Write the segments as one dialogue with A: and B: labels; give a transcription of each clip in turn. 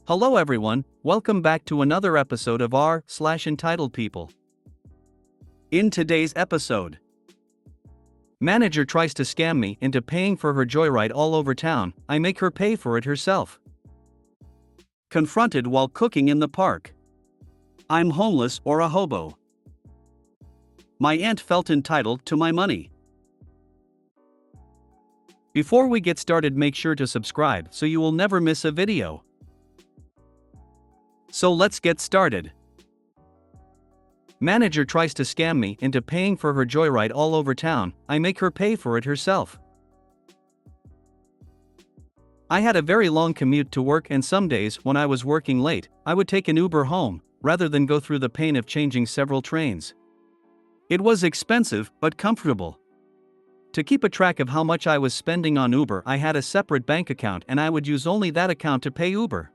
A: Hello everyone, welcome back to another episode of r/entitled people. In today's episode, manager tries to scam me into paying for her joyride all over town. I make her pay for it herself. Confronted while cooking in the park. I'm homeless or a hobo. My aunt felt entitled to my money. Before we get started, make sure to subscribe so you will never miss a video. So let's get started. Manager tries to scam me into paying for her joyride all over town. I make her pay for it herself. I had a very long commute to work, and some days when I was working late, I would take an Uber home, rather than go through the pain of changing several trains. It was expensive but comfortable. To keep a track of how much I was spending on Uber, I had a separate bank account and I would use only that account to pay Uber.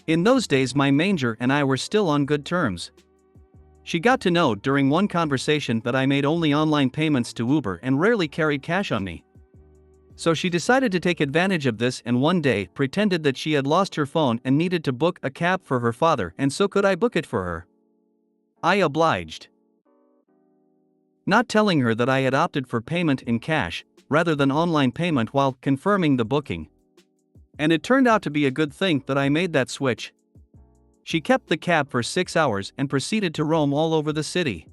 A: In those days my manager and I were still on good terms. She got to know during one conversation that I made only online payments to Uber and rarely carried cash on me. So she decided to take advantage of this and one day pretended that she had lost her phone and needed to book a cab for her father, and so could I book it for her. I obliged, not telling her that I had opted for payment in cash rather than online payment while confirming the booking. And it turned out to be a good thing that I made that switch. She kept the cab for 6 hours and proceeded to roam all over the city.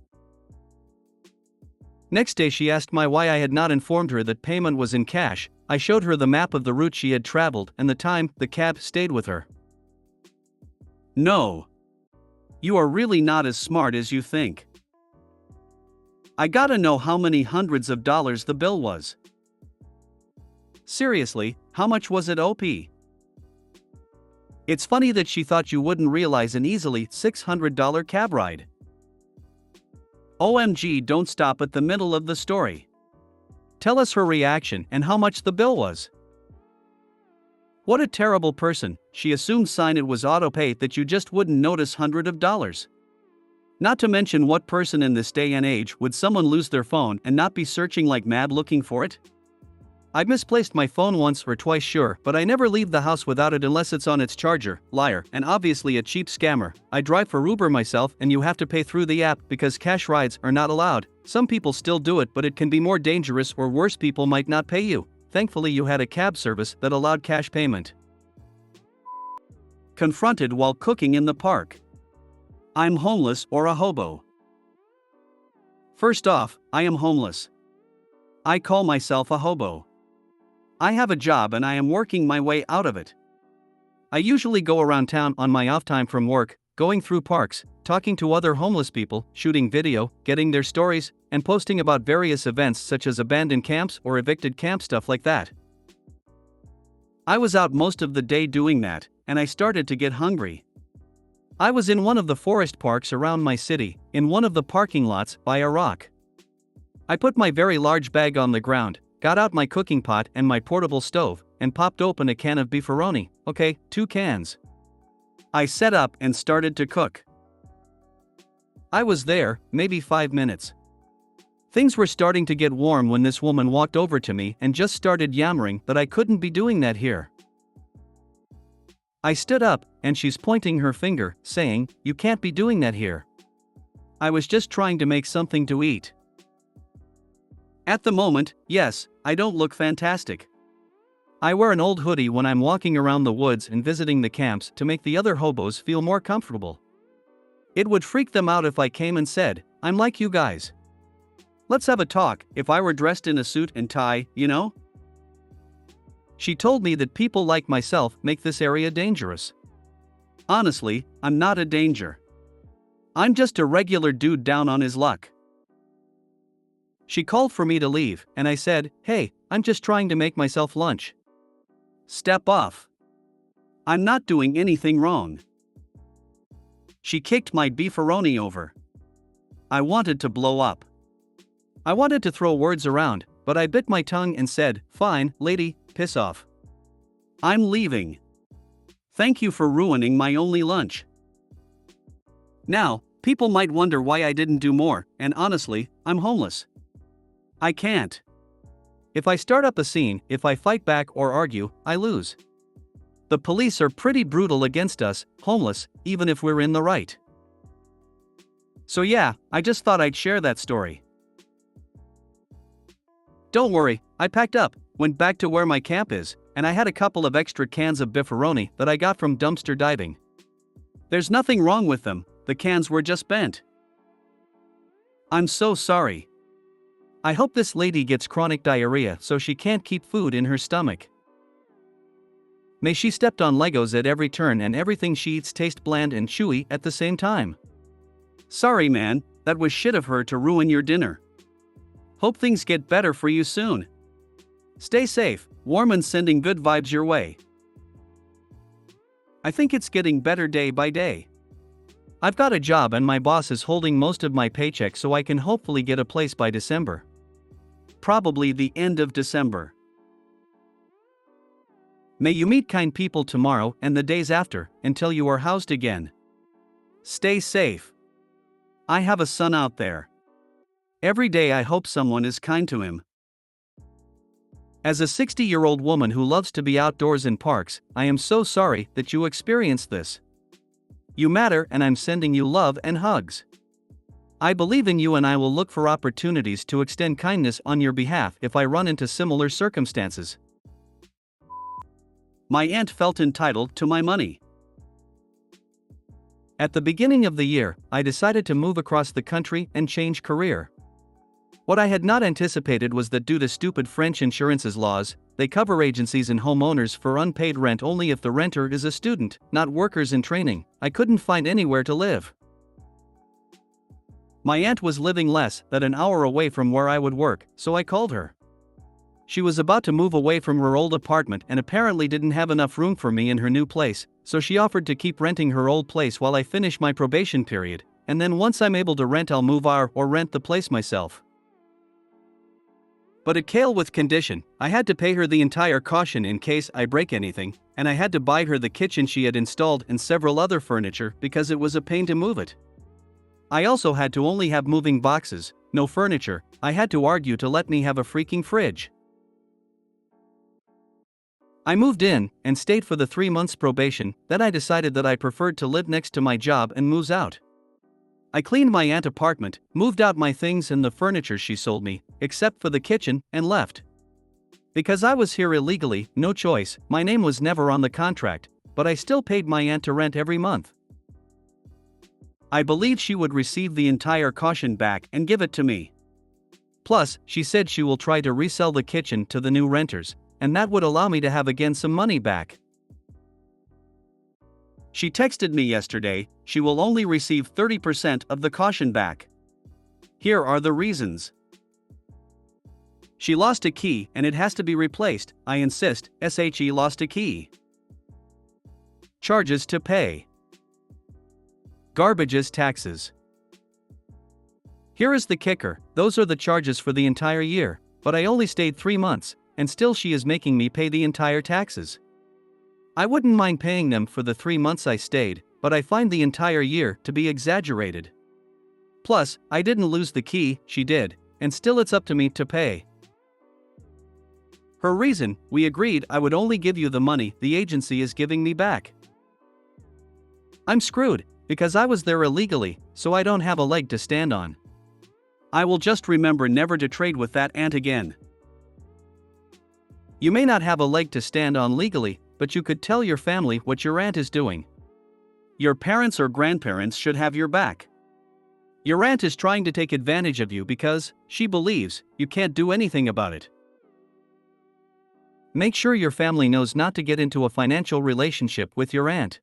A: Next day she asked me why I had not informed her that payment was in cash. I showed her the map of the route she had traveled and the time the cab stayed with her. No. You are really not as smart as you think. I gotta know how many hundreds of dollars the bill was. Seriously, how much was it, OP? It's funny that she thought you wouldn't realize an easily $600 cab ride. OMG, don't stop at the middle of the story. Tell us her reaction and how much the bill was. What a terrible person. She assumed it was auto-pay, that you just wouldn't notice hundreds of dollars. Not to mention, what person in this day and age would someone lose their phone and not be searching like mad looking for it? I've misplaced my phone once or twice, sure, but I never leave the house without it unless it's on its charger. Liar, and obviously a cheap scammer. I drive for Uber myself and you have to pay through the app because cash rides are not allowed. Some people still do it, but it can be more dangerous, or worse, people might not pay you. Thankfully you had a cab service that allowed cash payment. Confronted while cooking in the park. I'm homeless or a hobo. First off, I am homeless. I call myself a hobo. I have a job and I am working my way out of it. I usually go around town on my off time from work, going through parks, talking to other homeless people, shooting video, getting their stories, and posting about various events such as abandoned camps or evicted camp, stuff like that. I was out most of the day doing that, and I started to get hungry. I was in one of the forest parks around my city, in one of the parking lots by a rock. I put my very large bag on the ground, got out my cooking pot and my portable stove, and popped open a can of beefaroni. Okay, 2 cans. I set up and started to cook. I was there, maybe 5 minutes. Things were starting to get warm when this woman walked over to me and just started yammering that I couldn't be doing that here. I stood up, and she's pointing her finger, saying, "You can't be doing that here. I was just trying to make something to eat." At the moment, yes, I don't look fantastic. I wear an old hoodie when I'm walking around the woods and visiting the camps to make the other hobos feel more comfortable. It would freak them out if I came and said, "I'm like you guys. Let's have a talk," if I were dressed in a suit and tie, you know? She told me that people like myself make this area dangerous. Honestly, I'm not a danger. I'm just a regular dude down on his luck. She called for me to leave, and I said, "Hey, I'm just trying to make myself lunch. Step off. I'm not doing anything wrong." She kicked my beefaroni over. I wanted to blow up. I wanted to throw words around, but I bit my tongue and said, "Fine, lady, piss off. I'm leaving. Thank you for ruining my only lunch." Now, people might wonder why I didn't do more, and honestly, I'm homeless. I can't. If I start up a scene, if I fight back or argue, I lose. The police are pretty brutal against us, homeless, even if we're in the right. So yeah, I just thought I'd share that story. Don't worry, I packed up, went back to where my camp is, and I had a couple of extra cans of beefaroni that I got from dumpster diving. There's nothing wrong with them, the cans were just bent. I'm so sorry. I hope this lady gets chronic diarrhea so she can't keep food in her stomach. May she stepped on Legos at every turn and everything she eats taste bland and chewy at the same time. Sorry man, that was shit of her to ruin your dinner. Hope things get better for you soon. Stay safe, Warman's sending good vibes your way. I think it's getting better day by day. I've got a job and my boss is holding most of my paycheck so I can hopefully get a place by December. Probably the end of December. May you meet kind people tomorrow and the days after, until you are housed again. Stay safe. I have a son out there. Every day I hope someone is kind to him. As a 60-year-old woman who loves to be outdoors in parks, I am so sorry that you experienced this. You matter and I'm sending you love and hugs. I believe in you and I will look for opportunities to extend kindness on your behalf if I run into similar circumstances. My aunt felt entitled to my money. At the beginning of the year, I decided to move across the country and change career. What I had not anticipated was that due to stupid French insurances laws, they cover agencies and homeowners for unpaid rent only if the renter is a student, not workers in training. I couldn't find anywhere to live. My aunt was living less than an hour away from where I would work, so I called her. She was about to move away from her old apartment and apparently didn't have enough room for me in her new place, so she offered to keep renting her old place while I finish my probation period, and then once I'm able to rent I'll move or rent the place myself. But it came with condition. I had to pay her the entire caution in case I break anything, and I had to buy her the kitchen she had installed and several other furniture because it was a pain to move it. I also had to only have moving boxes, no furniture. I had to argue to let me have a freaking fridge. I moved in and stayed for the 3 months probation, then I decided that I preferred to live next to my job and moves out. I cleaned my aunt's apartment, moved out my things and the furniture she sold me, except for the kitchen, and left. Because I was here illegally, no choice, my name was never on the contract, but I still paid my aunt to rent every month. I believed she would receive the entire caution back and give it to me. Plus, she said she will try to resell the kitchen to the new renters, and that would allow me to have again some money back. She texted me yesterday, she will only receive 30% of the caution back. Here are the reasons. She lost a key and it has to be replaced. I insist, SHE lost a key. Charges to pay. Garbages taxes. Here is the kicker, those are the charges for the entire year, but I only stayed 3 months, and still she is making me pay the entire taxes. I wouldn't mind paying them for the 3 months I stayed, but I find the entire year to be exaggerated. Plus, I didn't lose the key, she did, and still it's up to me to pay. Her reason, we agreed I would only give you the money the agency is giving me back. I'm screwed, because I was there illegally, so I don't have a leg to stand on. I will just remember never to trade with that aunt again. You may not have a leg to stand on legally, but you could tell your family what your aunt is doing. Your parents or grandparents should have your back. Your aunt is trying to take advantage of you because she believes you can't do anything about it. Make sure your family knows not to get into a financial relationship with your aunt.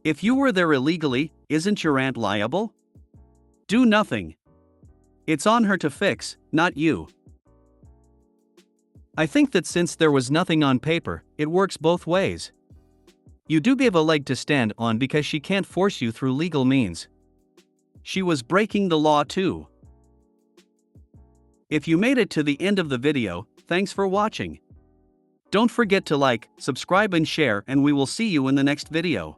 A: If you were there illegally, isn't your aunt liable? Do nothing. It's on her to fix, not you. I think that since there was nothing on paper, it works both ways. You do give a leg to stand on because she can't force you through legal means. She was breaking the law too. If you made it to the end of the video, thanks for watching. Don't forget to like, subscribe and share, and we will see you in the next video.